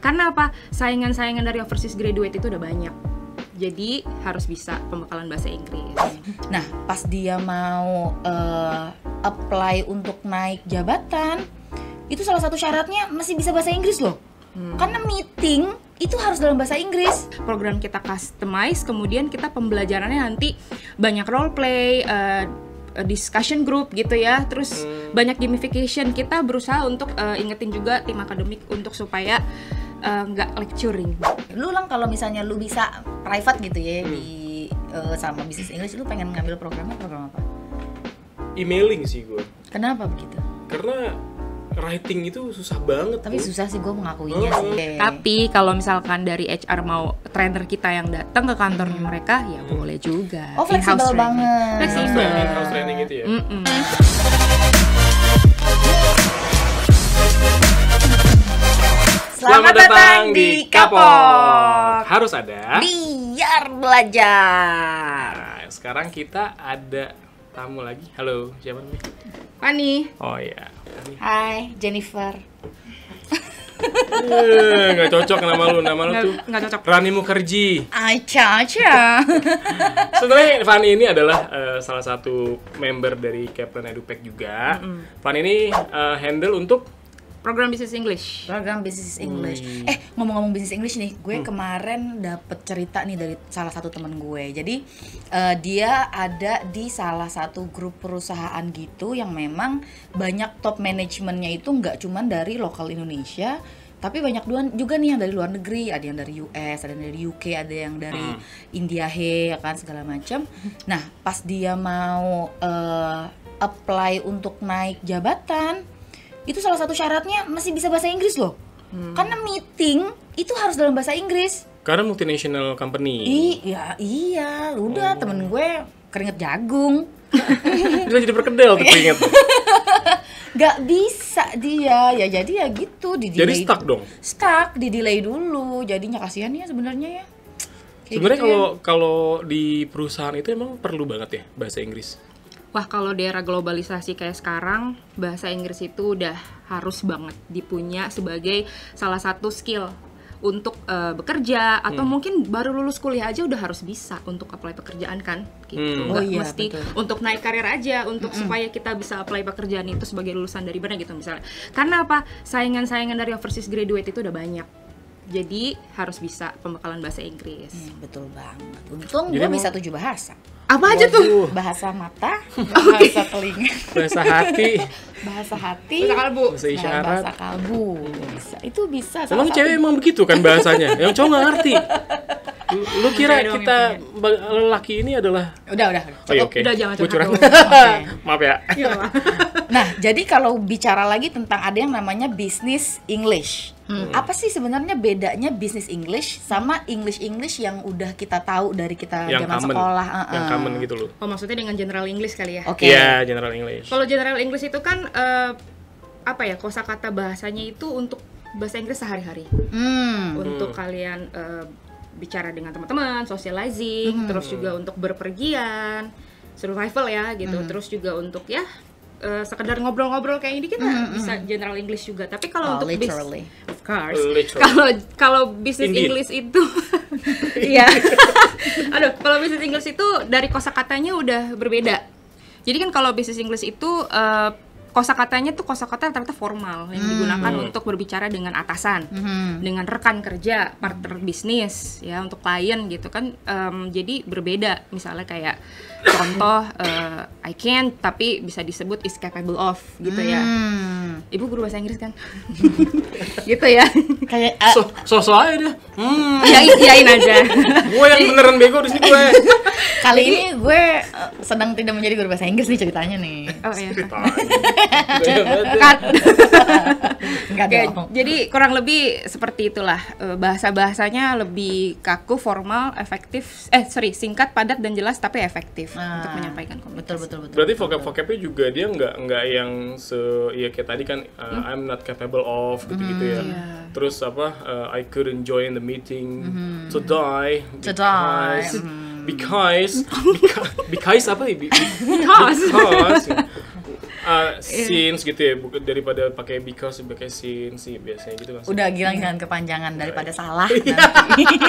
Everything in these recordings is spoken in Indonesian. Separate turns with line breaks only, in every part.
Karena apa? Saingan-saingan dari overseas graduate itu udah banyak. Jadi harus bisa pembekalan bahasa Inggris.
Nah, pas dia mau apply untuk naik jabatan, itu salah satu syaratnya masih bisa bahasa Inggris loh. Karena meeting itu harus dalam bahasa Inggris.
Program kita customize, kemudian kita pembelajarannya nanti banyak role play, discussion group gitu ya. Terus banyak gamification. Kita berusaha untuk ingetin juga tim akademik untuk supaya nggak lecturing.
Lu lang kalau misalnya lu bisa private gitu ya di sama bisnis English, lu pengen ngambil program apa?
Emailing sih gue.
Kenapa begitu?
Karena writing itu susah banget.
Tapi susah sih gue mengakuinya sih.
Tapi kalau misalkan dari HR mau trainer kita yang datang ke kantornya mereka, ya boleh juga.
Oh, fleksibel banget.
Fleksibel.
House training itu ya.
Selamat datang di Kapok.
Harus ada.
Biar belajar.
Nah, sekarang kita ada tamu lagi. Halo, siapa nih?
Fani.
Oh iya.
Hai, Jennifer.
Nggak cocok nama lu tuh.
Nggak cocok.
Rani Mukherjee.
Caca.
Sebenarnya Fani ini adalah salah satu member dari Kaplan EduPack juga. Fani ini handle untuk
Program bisnis English.
Program bisnis English. Ngomong-ngomong bisnis English nih, gue kemarin dapet cerita nih dari salah satu temen gue. Jadi dia ada di salah satu grup perusahaan gitu yang memang banyak top manajemennya itu nggak cuma dari lokal Indonesia, tapi banyak juga nih yang dari luar negeri. Ada yang dari US, ada yang dari UK, ada yang dari India, ya kan, segala macam. Nah, pas dia mau apply untuk naik jabatan, itu salah satu syaratnya masih bisa bahasa Inggris loh. Karena meeting itu harus dalam bahasa Inggris.
karena multinational company.
Iya, udah temen gue keringet jagung.
Bisa jadi perkedel tuh keringet.
Gak bisa dia, ya jadi ya gitu di delay.
Jadi stuck dong.
Stuck, di delay dulu. Jadinya kasihan ya sebenarnya ya.
Sebenarnya
gitu
kalau di perusahaan itu emang perlu banget ya bahasa Inggris.
Wah, kalau di era globalisasi kayak sekarang, bahasa Inggris itu udah harus banget dipunya sebagai salah satu skill untuk bekerja, atau mungkin baru lulus kuliah aja udah harus bisa untuk apply pekerjaan kan, gitu. Nggak mesti
betul.
untuk naik karir aja, untuk supaya kita bisa apply pekerjaan itu sebagai lulusan dari mana gitu misalnya. Karena apa? Saingan-saingan dari overseas graduate itu udah banyak. Jadi harus bisa pembekalan bahasa Inggris.
Betul banget. Untung
Jadi
gue bisa 7 bahasa.
Apa aja tuh?
Bahasa mata, bahasa telinga,
Bahasa hati.
bahasa hati,
Bahasa kalbu.
Bahasa isyarat.
bahasa kalbu. Bisa. Itu bisa.
Emang
salah
cewek
satu.
emang begitu kan bahasanya? Yang cowok nggak ngerti. Lu kira
Cewek doang
kita
yang
lelaki ini adalah
Udah.
Oh iya, oke.
Udah, jangan
Gua
curhat
curhat.
dulu.
Maaf ya.
Nah, jadi kalau bicara lagi tentang ada yang namanya business English. Apa sih sebenarnya bedanya business English sama English yang udah kita tahu dari kita
Yang
zaman
common.
sekolah?
Yang common gitu loh.
Oh, maksudnya dengan general English kali ya?
Oke.
Iya, general English.
Kalau general English itu kan apa ya, kosakata bahasanya itu untuk bahasa Inggris sehari-hari. Untuk kalian bicara dengan teman-teman, socializing, terus juga untuk berpergian, survival ya gitu. Terus juga untuk ya sekedar ngobrol-ngobrol kayak ini kita bisa general English juga. Tapi kalau untuk
literally.
of course.
Literally.
Kalau business
Indeed.
English itu iya. Aduh, kalau business English itu dari kosakatanya udah berbeda. Jadi kan kalau business English itu kosakatanya tuh kosakata ternyata formal yang digunakan untuk berbicara dengan atasan, dengan rekan kerja, partner bisnis ya, untuk klien gitu kan. Jadi berbeda. Misalnya kayak contoh I can tapi bisa disebut is capable of gitu ya. Ibu guru bahasa Inggris kan? Gitu ya.
Kayak
So aja dia.
Iyain aja.
Gue yang beneran bego di sini gue.
kali ini gue sedang tidak menjadi guru bahasa Inggris nih ceritanya nih.
Oh iya.
Cut.
Enggak
Oke,
dong.
jadi kurang lebih seperti itulah. Bahasa-bahasanya lebih kaku, formal, efektif. Singkat, padat dan jelas tapi efektif untuk menyampaikan komunikasi.
Betul.
Berarti vocabnya juga dia nggak yang ya kayak tadi kan I'm not capable of gitu-gitu ya. Terus apa I couldn't join the meeting today because apa ya? Because since gitu ya, daripada pakai because pakai since sih biasanya gitu kan.
Udah jangan kepanjangan daripada salah nanti.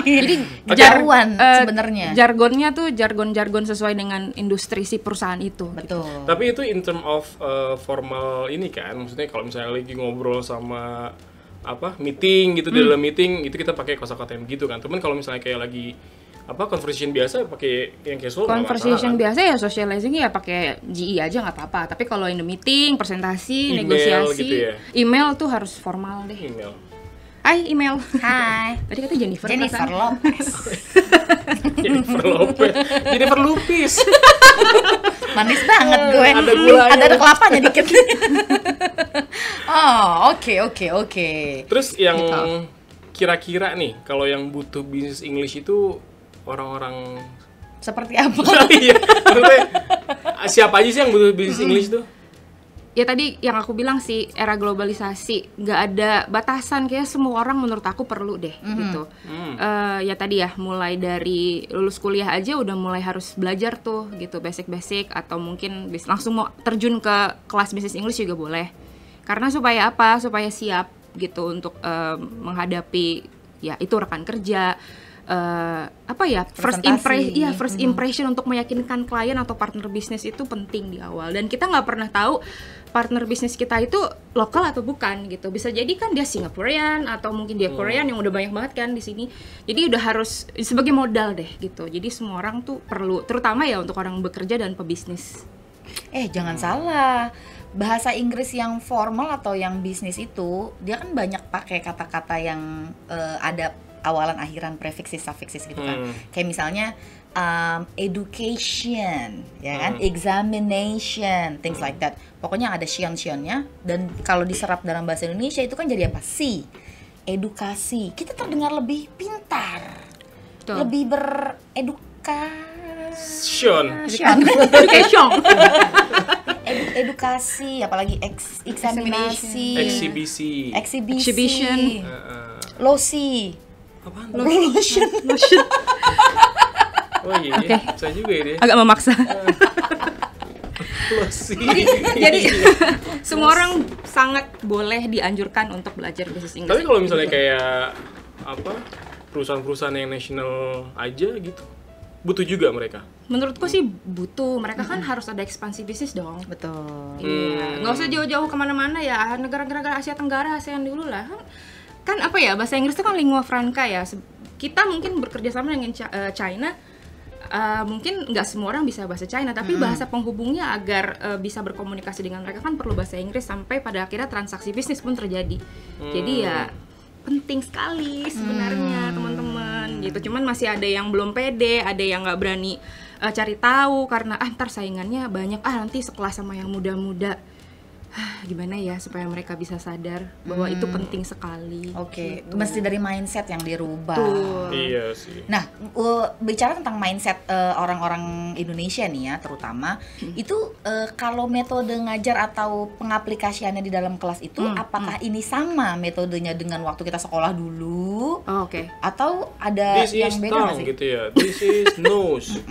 Jadi kejauhan sebenarnya.
Jargonnya tuh jargon-jargon sesuai dengan industri si perusahaan itu.
Betul.
Gitu.
Tapi itu in term of formal ini kan, maksudnya kalau misalnya lagi ngobrol sama meeting gitu, di dalam meeting itu kita pakai kosakata yang gitu kan. Temen kalau misalnya kayak lagi conversation biasa pakai yang casual.
Conversation biasa ya, socializing ya pakai GE aja nggak apa-apa. Tapi kalau in the meeting, presentasi,
email,
negosiasi,
gitu ya?
Email tuh harus formal deh.
Email.
Hai, email.
Hai.
Tadi kata Jennifer
Lopez.
Jennifer Lupis.
Manis banget gue.
Ada gulanya.
Ada kelapanya dikit. Oh, oke.
Terus yang kira-kira nih, kalau yang butuh bisnis English itu orang-orang
seperti apa?
Iya, maksudnya siapa aja sih yang butuh bisnis English tuh?
Ya tadi yang aku bilang sih, era globalisasi nggak ada batasan, kayak semua orang menurut aku perlu deh gitu. Ya tadi ya, mulai dari lulus kuliah aja udah mulai harus belajar tuh gitu, basic atau mungkin langsung mau terjun ke kelas bisnis English juga boleh. Karena supaya apa? Supaya siap gitu untuk menghadapi ya itu rekan kerja. First impression untuk meyakinkan klien atau partner bisnis itu penting di awal, dan kita nggak pernah tahu partner bisnis kita itu lokal atau bukan gitu. Bisa jadi kan dia Singaporean atau mungkin dia Korean yang udah banyak banget kan di sini. Jadi udah harus sebagai modal deh gitu. Jadi semua orang tuh perlu, terutama ya untuk orang bekerja dan pebisnis.
Jangan salah. Bahasa Inggris yang formal atau yang bisnis itu dia kan banyak pakai kata-kata yang ada awalan akhiran prefiksis sufiksis gitu kan. Kayak misalnya education, ya kan, examination, things like that. Pokoknya ada shion-shionnya, dan kalau diserap dalam bahasa Indonesia itu kan jadi apa? Edukasi. Kita terdengar lebih pintar. Betul. Lebih edukasi, apalagi eksaminasi, exhibition, losi.
Apaan?
Lotion.
Oh iya, okay. Bisa juga ya dia.
Agak memaksa.
Losi.
Jadi semua orang sangat boleh dianjurkan untuk belajar bisnis Inggris.
Tapi kalau misalnya kayak perusahaan-perusahaan yang nasional aja gitu, butuh juga mereka.
Menurutku sih butuh. Mereka kan harus ada ekspansi bisnis dong.
Betul.
Iya. Nggak usah jauh-jauh kemana-mana ya. Negara-negara Asia Tenggara, ASEAN dulu lah. Kan bahasa Inggris itu kan lingua franca ya. Kita mungkin bekerja sama dengan China, mungkin nggak semua orang bisa bahasa China, tapi bahasa penghubungnya agar bisa berkomunikasi dengan mereka kan perlu bahasa Inggris, sampai pada akhirnya transaksi bisnis pun terjadi. Jadi ya penting sekali sebenarnya teman-teman gitu. Cuman masih ada yang belum pede, ada yang nggak berani cari tahu karena ntar saingannya banyak, nanti sekelas sama yang muda-muda. Gimana ya supaya mereka bisa sadar bahwa itu penting sekali.
Oke, gitu. Mesti dari mindset yang dirubah.
Iya sih.
Nah, bicara tentang mindset orang-orang Indonesia nih ya, terutama itu kalau metode ngajar atau pengaplikasiannya di dalam kelas itu, apakah ini sama metodenya dengan waktu kita sekolah dulu?
Oke.
Atau ada
This
yang beda nggak sih?
Gitu ya. This is nose.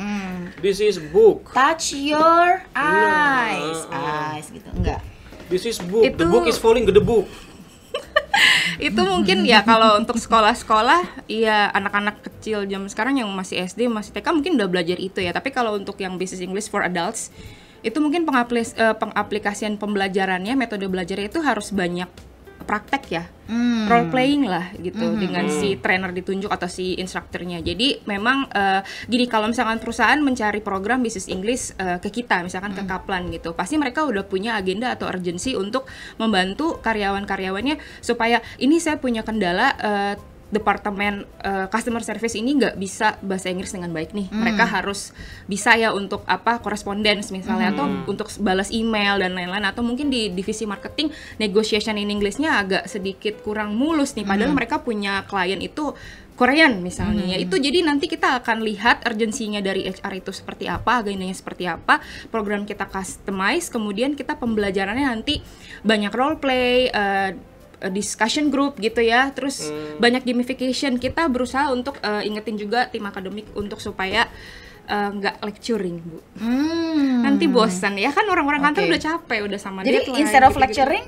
This is book.
Touch your eyes gitu, enggak?
This is book. The book is falling ke the book.
Itu mungkin ya kalau untuk sekolah-sekolah, ya anak-anak kecil zaman sekarang yang masih SD, masih TK mungkin udah belajar itu ya. Tapi kalau untuk yang business English for adults, itu mungkin pengaplikasian pembelajarannya, metode belajarnya itu harus banyak praktek ya, role playing lah gitu dengan si trainer ditunjuk atau si instrukturnya. Jadi memang gini, kalau misalkan perusahaan mencari program bisnis English ke kita, misalkan ke Kaplan gitu, pasti mereka udah punya agenda atau urgensi untuk membantu karyawan-karyawannya supaya ini saya punya kendala, departemen customer service ini nggak bisa bahasa Inggris dengan baik nih. Mereka harus bisa ya untuk correspondence misalnya, atau untuk balas email dan lain-lain, atau mungkin di divisi marketing negotiation in English-nya agak sedikit kurang mulus nih, padahal mereka punya klien itu Korean misalnya. Itu jadi nanti kita akan lihat urgensinya dari HR itu seperti apa, agendanya seperti apa, program kita customize, kemudian kita pembelajarannya nanti banyak role play, discussion group gitu ya, terus banyak gamification. Kita berusaha untuk ingetin juga tim akademik untuk supaya nggak lecturing, Bu.
Hmm.
Nanti bosan ya kan, orang-orang kantor
Oke.
udah capek, udah sama
Jadi
deadline,
instead of
gitu-gitu.
lecturing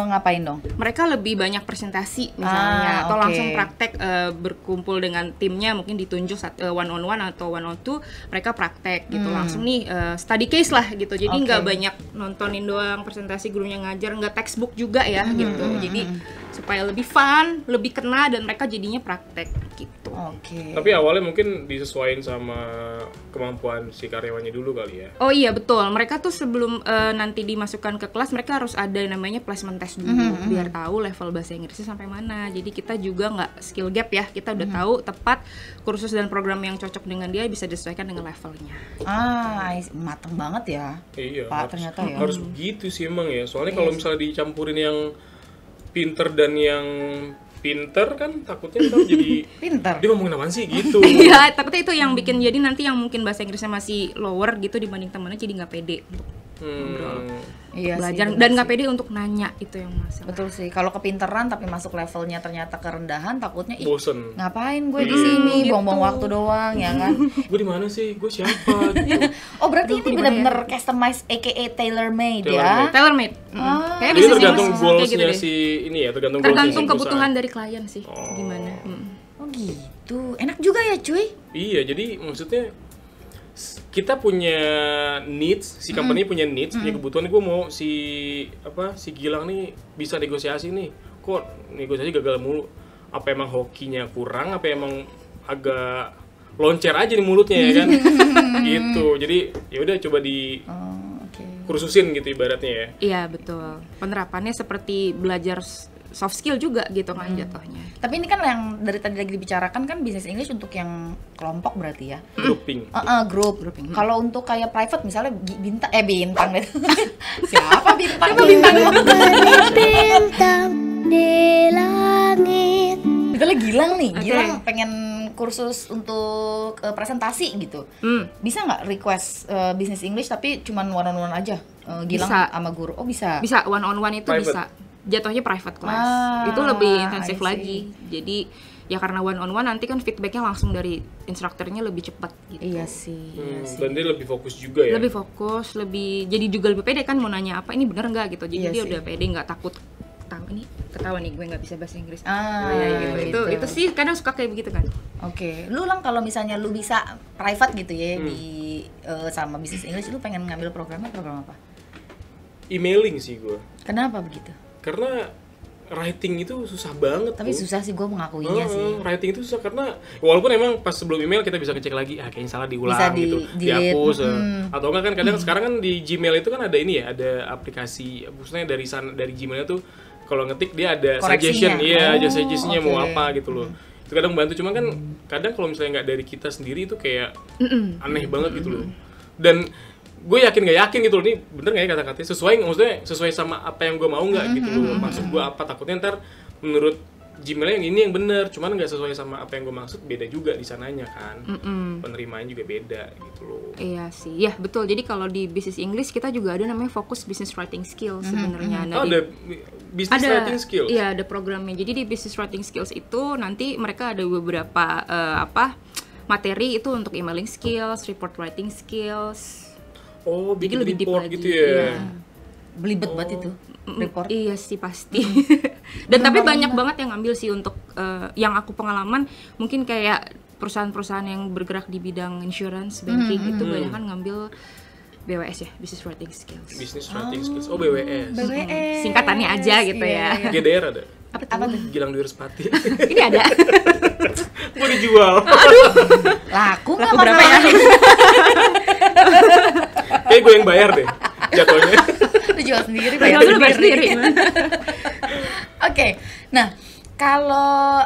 ngapain dong?
Mereka lebih banyak presentasi misalnya, atau
oke.
langsung praktek, berkumpul dengan timnya, mungkin ditunjuk one on one atau one on two, mereka praktek gitu langsung nih, study case lah gitu. Jadi nggak
Oke.
banyak nontonin doang presentasi, gurunya ngajar, nggak textbook juga ya gitu. Jadi supaya lebih fun, lebih kena, dan mereka jadinya praktek gitu.
Oke.
Tapi awalnya mungkin disesuaikan sama kemampuan si karyawannya dulu kali ya.
Oh iya betul, mereka tuh sebelum nanti dimasukkan ke kelas, mereka harus ada namanya placement test dulu, biar tahu level bahasa Inggrisnya sampai mana. Jadi kita juga nggak skill gap ya, kita udah tahu tepat kursus dan program yang cocok dengan dia, bisa disesuaikan dengan levelnya.
Mateng banget ya.
Iya,
Pak, ternyata ya.
harus begitu sih emang ya. Soalnya kalau misalnya dicampurin yang pinter dan yang pinter kan takutnya ntar jadi
Pinter.
dia ngomongin apaan sih gitu.
Iya, takutnya itu yang bikin jadi nanti yang mungkin bahasa Inggrisnya masih lower gitu dibanding temennya, jadi nggak pede untuk
Iya
belajar
sih,
dan
bener
nggak
sih.
pede untuk nanya, itu yang masalah.
Betul sih. Kalau kepinteran tapi masuk levelnya ternyata kerendahan, takutnya
Bosen.
ngapain gue di sini,
gitu.
buang-buang waktu doang ya kan.
Gue di mana sih? Gue siapa? Gitu.
Oh, berarti
Aduh,
ini
gimana
benar-benar customized aka tailor made ya.
Tailor-made.
Tailor made.
Ah.
Kayak
Jadi
bisnis
tergantung
English kayak gitu
goalsnya
deh.
si ini ya, tergantung goalsnya
Tergantung
si
kebutuhan
perusahaan.
dari klien sih, gimana.
Oh gitu. Enak juga ya, cuy.
Iya, jadi maksudnya kita punya needs, si company punya needs, punya kebutuhan. Gue mau si Gilang nih bisa negosiasi nih. Kok negosiasi gagal mulu? Apa emang hokinya kurang? Apa emang agak loncer aja nih mulutnya ya kan? Gitu. Jadi ya udah coba di
Oh, oke.
kursusin gitu ibaratnya ya.
Iya betul. Penerapannya seperti belajar soft skill juga gitu kan jatuhnya.
Tapi ini kan yang dari tadi lagi dibicarakan kan bisnis English untuk yang kelompok berarti ya.
Grouping.
Grup.
Grouping.
Kalau untuk kayak private misalnya bintang deh. Siapa bintang?
Bintang di langit.
Misalnya Gilang nih,
Oke.
Gilang pengen kursus untuk presentasi gitu. Bisa nggak request bisnis English tapi cuman one on one aja? Gilang
Bisa.
sama guru. Oh bisa.
Bisa one on one itu
Private.
bisa. Jatuhnya private class.
Ah,
Itu lebih
I
intensif
see.
lagi. Jadi ya karena one on one nanti kan feedbacknya langsung dari instrukturnya lebih cepat gitu.
Iya sih.
Dan dia lebih fokus juga ya.
Lebih fokus, jadi juga lebih pede kan mau nanya apa, ini bener nggak gitu. Jadi
Iya
dia
sih.
udah pede, nggak takut ini ketahuan nih gue nggak bisa bahasa Inggris.
Gitu.
Itu sih kadang suka kayak begitu kan.
Oke, lu Lang kalau misalnya lu bisa private gitu ya di sama bisnis English, lu pengen ngambil program apa?
Emailing sih gue.
Kenapa begitu?
Karena writing itu susah banget.
Tapi
Bu.
susah sih gue mengakuinya sih.
Writing itu susah karena walaupun emang pas sebelum email kita bisa ngecek lagi, kayaknya salah diulang
Bisa
gitu,
delete.
dihapus. Atau enggak kan kadang sekarang kan di Gmail itu kan ada ini ya, ada aplikasi, maksudnya dari Gmail itu kalau ngetik dia ada
Koreksinya.
suggestion, iya,
Oh,
ada suggestionnya mau
oke.
apa gitu loh. Itu kadang bantu, cuman kan kadang kalau misalnya nggak dari kita sendiri itu kayak aneh banget gitu loh. Dan gue yakin nggak yakin gitu loh, ini bener nggak ya kata-katanya maksudnya sesuai sama apa yang gue mau nggak gitu loh, maksud gue apa, takutnya ntar menurut Gmail yang ini yang bener, cuman nggak sesuai sama apa yang gue maksud, beda juga di sananya kan, penerimaan juga beda gitu loh.
Iya sih, ya betul. Jadi kalau di bisnis English kita juga ada namanya fokus business writing skill sebenarnya.
Oh, ada business writing skills.
Iya, ada programnya. Jadi di business writing skills itu nanti mereka ada beberapa materi itu untuk emailing skills, report writing skills.
Oh,
Jadi
bikin
lebih deep
report
lagi.
gitu ya.
Iya.
Belibet banget itu report.
Iya sih pasti. Dan tapi banyak banget yang ngambil sih untuk yang aku pengalaman, mungkin kayak perusahaan-perusahaan yang bergerak di bidang insurance, banking itu banyak kan ngambil BWS ya, business writing skills.
Business writing skills. Oh, BWS.
BWS.
Singkatannya aja gitu
Iya,
ya.
iya.
GDR ada.
Apa tuh?
Gilang Dwi Respati.
Ini ada.
Gue dijual.
Laku nggak
Berapa ya?
masalahnya?
Kayak gue yang bayar deh jatuhnya.
Lu jual sendiri,
Bayar dulu bayar sendiri.
Oke, nah kalau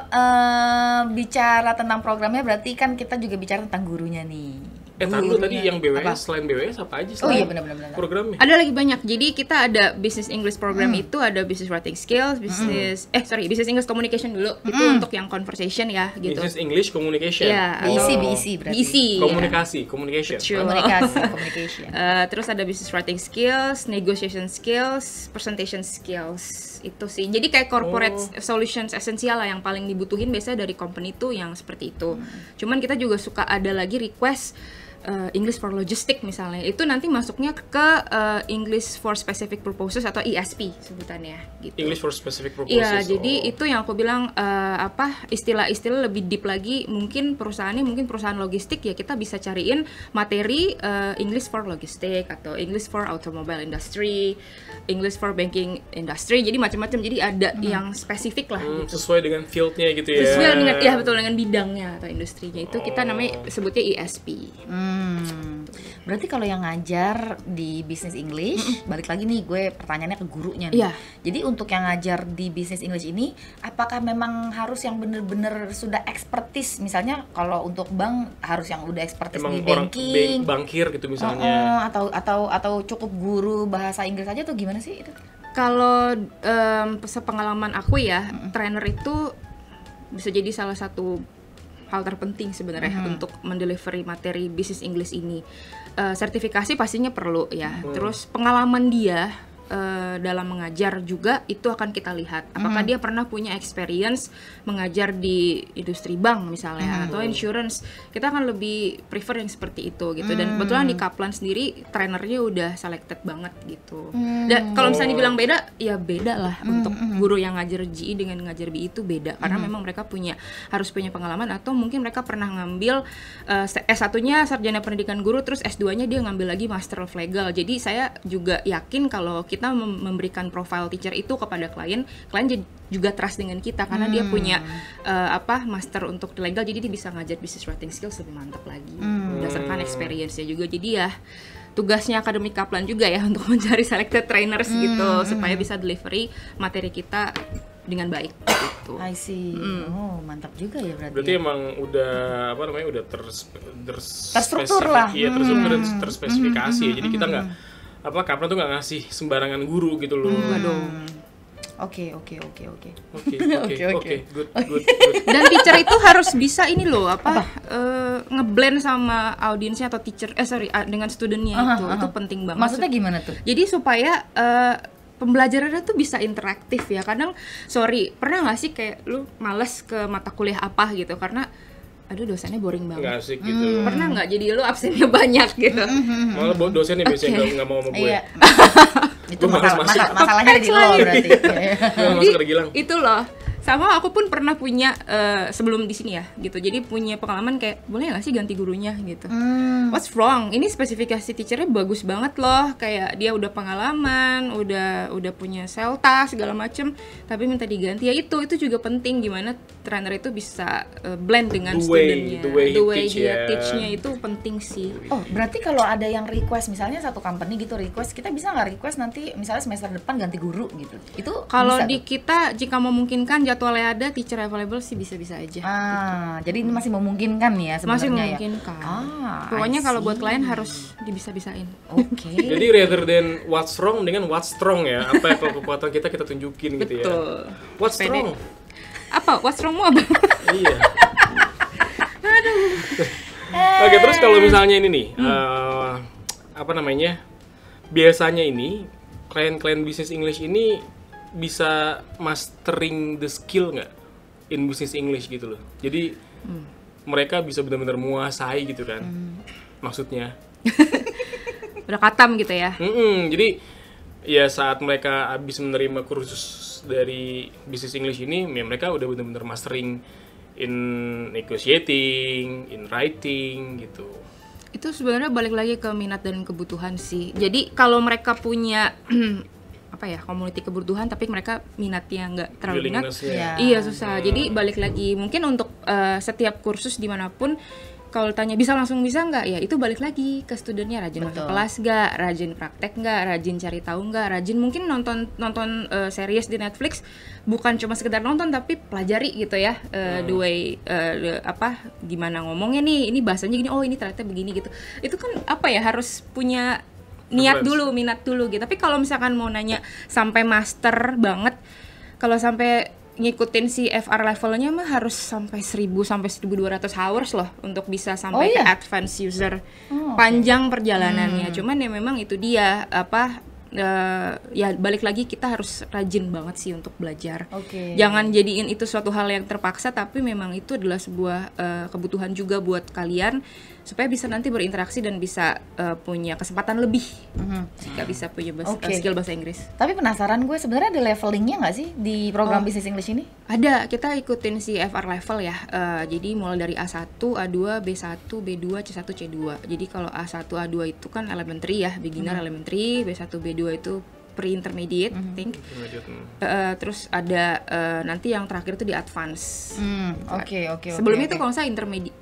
bicara tentang programnya berarti kan kita juga bicara tentang gurunya nih.
Tahan dulu tadi yang BWS,
Apa?
selain BWS apa aja
Oh iya,
selain
benar-benar.
programnya?
Ada lagi banyak. Jadi kita ada business English program itu ada business writing skills, business business English communication dulu. Itu untuk yang conversation ya gitu.
Business English Communication.
Iya,
BEC berarti.
BEC.
Komunikasi, communication.
Betul.
Communication.
Terus ada business writing skills, negotiation skills, presentation skills. Itu sih. Jadi kayak corporate solutions esensial lah yang paling dibutuhin biasanya dari company itu yang seperti itu. Cuman kita juga suka ada lagi request English for Logistic misalnya, itu nanti masuknya ke English for Specific Purposes atau ESP sebutannya gitu.
English for specific purposes.
Iya, jadi itu yang aku bilang istilah-istilah lebih deep lagi. Mungkin perusahaan logistik ya kita bisa cariin materi English for Logistic atau English for Automobile Industry, English for Banking Industry. Jadi macam-macam. Jadi ada yang spesifik lah. Gitu.
Sesuai dengan fieldnya gitu ya.
Sesuai dengan betul dengan bidangnya atau industrinya itu kita namanya sebutnya ESP.
Berarti kalau yang ngajar di Business English, balik lagi nih gue pertanyaannya ke gurunya nih.
Iya.
Jadi untuk yang ngajar di Business English ini, apakah memang harus yang bener-bener sudah expertise? Misalnya kalau untuk bank harus yang udah expertise
Emang
di
orang
banking,
bankir gitu misalnya.
atau cukup guru bahasa Inggris aja tuh gimana sih itu?
Kalau sepengalaman aku ya, trainer itu bisa jadi salah satu hal terpenting sebenarnya untuk mendelivery materi bisnis English ini. Sertifikasi pastinya perlu ya. Terus pengalaman dia dalam mengajar juga itu akan kita lihat. Apakah dia pernah punya experience mengajar di industri bank misalnya atau insurance. Kita akan lebih prefer yang seperti itu gitu. Dan kebetulan di Kaplan sendiri trainernya udah selected banget gitu. Dan kalau misalnya dibilang beda, ya beda lah untuk guru yang ngajar GE dengan ngajar BI itu beda karena memang mereka harus punya pengalaman atau mungkin mereka pernah ngambil S1-nya sarjana pendidikan guru terus S2-nya dia ngambil lagi Master of Legal. Jadi saya juga yakin kalau kita memberikan profile teacher itu kepada klien juga trust dengan kita karena dia punya master untuk legal, jadi dia bisa ngajar business writing skills lebih mantap lagi berdasarkan experience-nya juga. Jadi ya tugasnya akademik Kaplan juga ya untuk mencari selected trainers gitu supaya bisa delivery materi kita dengan baik gitu.
I see. Oh, mantap juga ya berarti.
Berarti emang udah udah
terstruktur lah.
Iya, terstruktur dan terspesifikasi ya. Jadi kita nggak Kaplan tuh nggak ngasih sembarangan guru gitu loh.
Oke.
Oke, good.
Dan teacher itu harus bisa ini loh ngeblend sama audiensnya atau dengan studentnya itu penting banget.
Maksudnya gimana tuh?
Jadi supaya pembelajarannya tuh bisa interaktif ya. Kadang pernah nggak sih kayak lu males ke mata kuliah apa gitu karena aduh dosennya boring banget.
Nggak asik gitu.
Pernah nggak jadi lu absennya banyak gitu?
Malah dosennya biasanya nggak mau sama gue.
Iya. Itu masalahnya ada di lo berarti.
Itu loh. Sama aku pun pernah punya sebelum di sini ya gitu. Jadi punya pengalaman kayak boleh nggak sih ganti gurunya gitu. What's wrong? Ini spesifikasi teachernya bagus banget loh. Kayak dia udah pengalaman, udah punya selta segala macem. Tapi minta diganti ya itu juga penting gimana trainer itu bisa blend dengan studentnya.
The way
dia teach-nya itu penting sih.
Oh berarti kalau ada yang request misalnya satu company gitu request, kita bisa nggak request nanti misalnya semester depan ganti guru gitu? Itu
kalau
bisa
di kita jika memungkinkan jadwalnya ada, teacher available sih bisa-bisa aja.
Jadi ini masih memungkinkan ya sebenarnya.
Masih memungkinkan. Pokoknya kalau buat klien harus dibisa-bisain.
Oke.
Jadi rather than what's wrong dengan what's strong ya. Apa kalau kekuatan kita tunjukin gitu ya.
Betul.
What's strong?
Apa? What's wrong apa?
Iya. Oke, terus kalau misalnya ini nih, biasanya ini klien-klien bisnis English ini bisa mastering the skill nggak in business English gitu loh. Jadi mereka bisa benar-benar menguasai gitu kan, maksudnya.
Udah katam gitu ya.
Jadi ya saat mereka habis menerima kursus dari business English ini, ya mereka udah benar-benar mastering in negotiating, in writing gitu.
Itu sebenarnya balik lagi ke minat dan kebutuhan sih. Jadi kalau mereka punya community kebutuhan tapi mereka minatnya nggak terlalu minat, iya susah. Jadi balik lagi mungkin untuk setiap kursus dimanapun kalau tanya bisa langsung bisa nggak, ya itu balik lagi ke studentnya, rajin masuk kelas nggak, rajin praktek nggak, rajin cari tahu nggak, rajin mungkin nonton series di Netflix bukan cuma sekedar nonton tapi pelajari gitu ya, the way gimana ngomongnya nih, ini bahasanya gini, oh ini ternyata begini gitu. Itu kan apa ya, harus punya niat dulu, minat dulu gitu. Tapi kalau misalkan mau nanya sampai master banget, kalau sampai ngikutin si FR levelnya mah harus sampai 1000 sampai 1200 hours loh untuk bisa sampai ke advanced user. Panjang perjalanannya. Cuman ya memang itu dia ya balik lagi kita harus rajin banget sih untuk belajar. Jangan jadiin itu suatu hal yang terpaksa, tapi memang itu adalah sebuah kebutuhan juga buat kalian supaya bisa nanti berinteraksi dan bisa punya kesempatan lebih jika bisa punya skill bahasa Inggris.
Tapi penasaran gue, sebenarnya ada levelingnya nggak sih di program Business English ini?
Ada, kita ikutin si FR level ya. Jadi mulai dari A1, A2, B1, B2, C1, C2. Jadi kalau A1, A2 itu kan elementary ya, beginner elementary, B1, B2 itu pre-intermediate, think. Terus ada nanti yang terakhir itu di advance.
Oke.
Sebelumnya itu kalau saya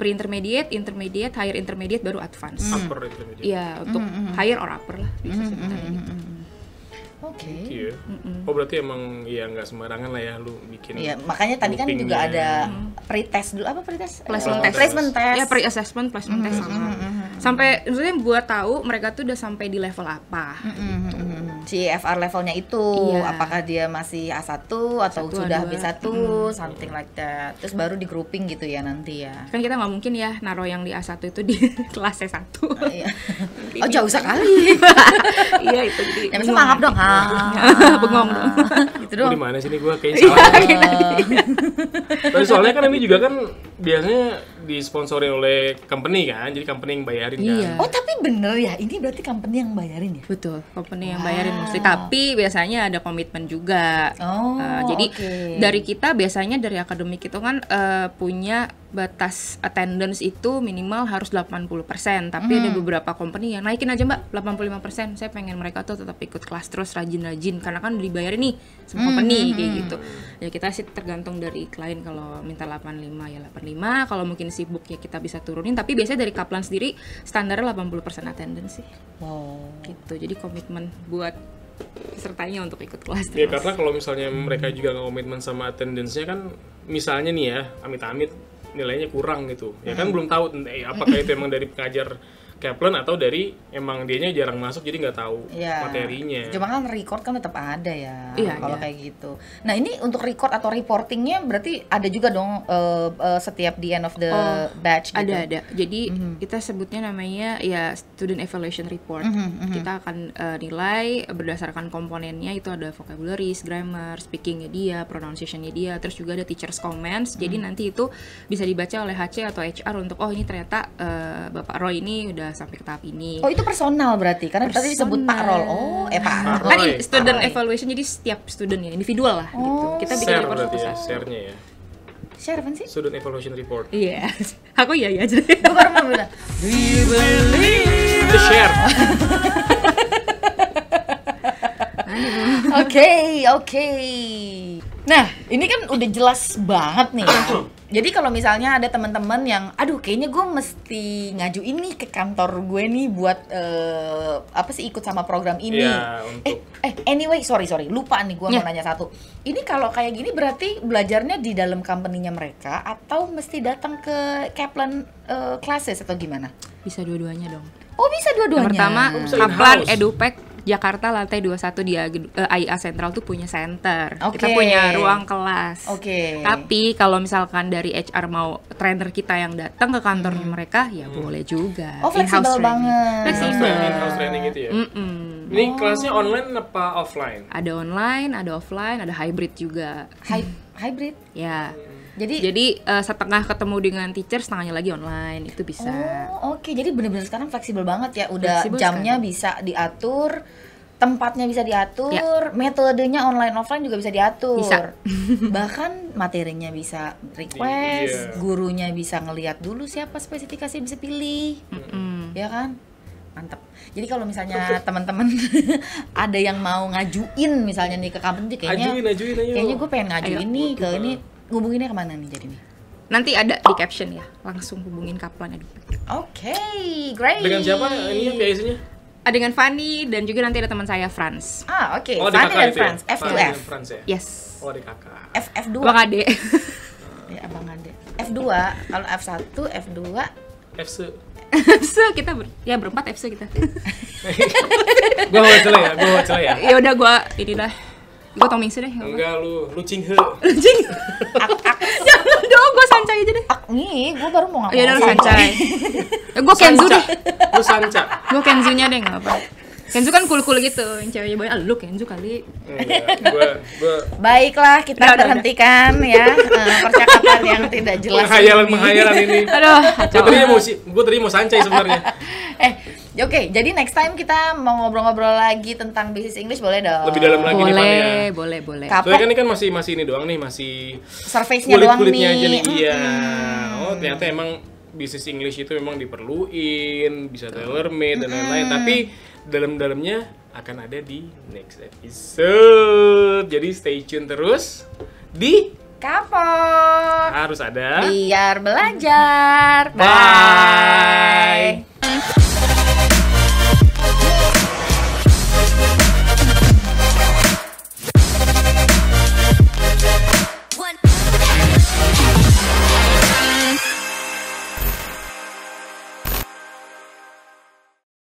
pre-intermediate, intermediate, higher intermediate, baru advance.
Upper intermediate.
Iya, untuk higher or upper lah bisa sebutannya gitu.
Iya. Oh berarti emang ya nggak sembarangan lah ya lu bikin.
Iya, makanya tadi kan juga ada pre-test dulu, apa pre-test?
Placement test.
Placement test.
Ya, pre-assessment, placement test sama. Sampai maksudnya buat tahu mereka tuh udah sampai di level apa.
Si FR levelnya itu, apakah dia masih A1 atau sudah B1, something like that. Terus baru di grouping gitu ya nanti ya.
Kan kita nggak mungkin ya naruh yang di A1 itu di kelas C1.
Oh jauh sekali.
Iya itu.
Ya bisa maaf dong.
Bengong dong.
Gitu dong.
Di mana sih nih gue kayaknya salah. Tapi soalnya kan ini juga kan biasanya disponsori oleh company kan, jadi company yang bayarin kan.
Oh tapi bener ya, ini berarti company yang bayarin ya?
Betul, company yang bayarin mesti. Tapi biasanya ada komitmen juga. Jadi dari kita biasanya dari akademik itu kan punya batas attendance itu minimal harus 80%. Tapi ada beberapa company yang naikin aja mbak 85%. Saya pengen mereka tuh tetap ikut kelas terus rajin-rajin karena kan dibayarin nih sama company kayak gitu. Ya kita sih tergantung dari klien, kalau minta 85 ya 85, kalau mungkin sibuk ya kita bisa turunin, tapi biasanya dari Kaplan sendiri standarnya 80% attendance sih. Gitu. Jadi komitmen buat pesertanya untuk ikut kelas terus.
Ya karena kalau misalnya mereka juga nggak komitmen sama attendance-nya kan, misalnya nih ya, amit-amit nilainya kurang gitu. Ya kan belum tahu apakah itu emang dari pengajar Kaplan atau dari emang dianya jarang masuk jadi nggak tahu materinya.
Cuma kan record kan tetap ada ya, kalau kayak gitu. Nah ini untuk record atau reportingnya berarti ada juga dong setiap di end of the batch gitu?
Ada. Jadi kita sebutnya namanya ya student evaluation report. Kita akan nilai berdasarkan komponennya, itu ada vocabularies, grammar, speakingnya dia, pronunciationnya dia, terus juga ada teachers comments. Jadi nanti itu bisa dibaca oleh HC atau HR untuk ini ternyata Bapak Roy ini udah sampai ke tahap ini.
Oh itu personal berarti, karena tadi disebut Pak Rol. Pak Rol.
Kan student evaluation, jadi setiap student ya individual lah gitu. Kita bikin
share
report
berarti ya,
satu-satu.
share-nya ya.
Share apa sih?
Student evaluation report.
Iya. Aku iya aja.
Gue baru mau bilang. Do you believe?
Itu share.
Oke. Nah, ini kan udah jelas banget nih. Jadi kalau misalnya ada teman-teman yang, aduh kayaknya gue mesti ngajuin nih ke kantor gue nih buat ikut sama program ini.
Ya, untuk...
Anyway, sorry, lupa nih gue mau nanya satu. Ini kalau kayak gini berarti belajarnya di dalam company-nya mereka atau mesti datang ke Kaplan classes atau gimana?
Bisa dua-duanya dong.
Oh bisa dua-duanya.
Yang pertama, Kaplan Edupek Jakarta lantai 21 di AIA Central tuh punya center. Kita punya ruang kelas. Tapi kalau misalkan dari HR mau trainer kita yang datang ke kantornya mereka, ya boleh juga.
Oh, fleksibel banget.
In-house training gitu ya. Ini kelasnya online apa offline?
Ada online, ada offline, ada hybrid juga.
Hybrid?
Ya. Jadi setengah ketemu dengan teacher, setengahnya lagi online, itu bisa.
Oke. Jadi benar-benar sekarang fleksibel banget ya. Udah
Fleksibel
jamnya
sekali.
bisa diatur, tempatnya bisa diatur, metodenya online offline juga bisa diatur.
Bisa.
Bahkan materinya bisa request, gurunya bisa ngelihat dulu siapa spesifikasi yang bisa pilih. Ya kan? Mantap. Jadi kalau misalnya teman-teman ada yang mau ngajuin misalnya nih ke company, kayaknya gue pengen ngajuin nih ke ini, ngubunginnya kemana nih jadi nih?
Nanti ada di caption ya. Langsung hubungin Kaplan Edu.
Oke, great.
Dengan siapa ini biasanya?
Ada dengan Fanny dan juga nanti ada teman saya Franz.
Oke.
Oh,
Fanny
di kakak
dan
itu
Franz,
ya?
F to
Fanny
F.
dan Franz ya?
Yes.
Oh, di kakak.
F2.
Bang Ade.
Ya, Abang Ade. F2, kalau F1, F2.
FC.
FC kita berempat FC kita.
Gua mau celah ya.
Ya udah gua inilah. Gua Tomingse deh.
Enggak lu Cinghe.
Anjing. Jangan dong, gua Sancai aja deh.
Nih, gue baru mau ngomong.
Ya udah lu Sancai. Gua Kenzu deh.
Lu Sanca.
Gua Kenzunya deh enggak apa. Kenzu kan cool-cool gitu, yang ceweknya banyak. Lu Kenzu kali.
Enggak, gua
Baiklah, kita
Udah.
berhentikan ya percakapan yang tidak jelas.
menghayalan ini.
Aduh,
Gua tadi mau Sancai sebenarnya.
Oke, jadi next time kita mau ngobrol-ngobrol lagi tentang bisnis English, boleh dong?
Lebih dalam lagi nih Pan ya.
boleh.
Kapok.
Soalnya kan ini kan masih ini doang nih, masih
Surface-nya doang
kulit-kulitnya
nih.
aja nih. Iya. Oh, ternyata emang bisnis English itu memang diperluin, bisa tailor made dan lain-lain, tapi dalam-dalamnya akan ada di next episode. Jadi stay tune terus di
Kapok.
harus ada.
Biar belajar.
Bye.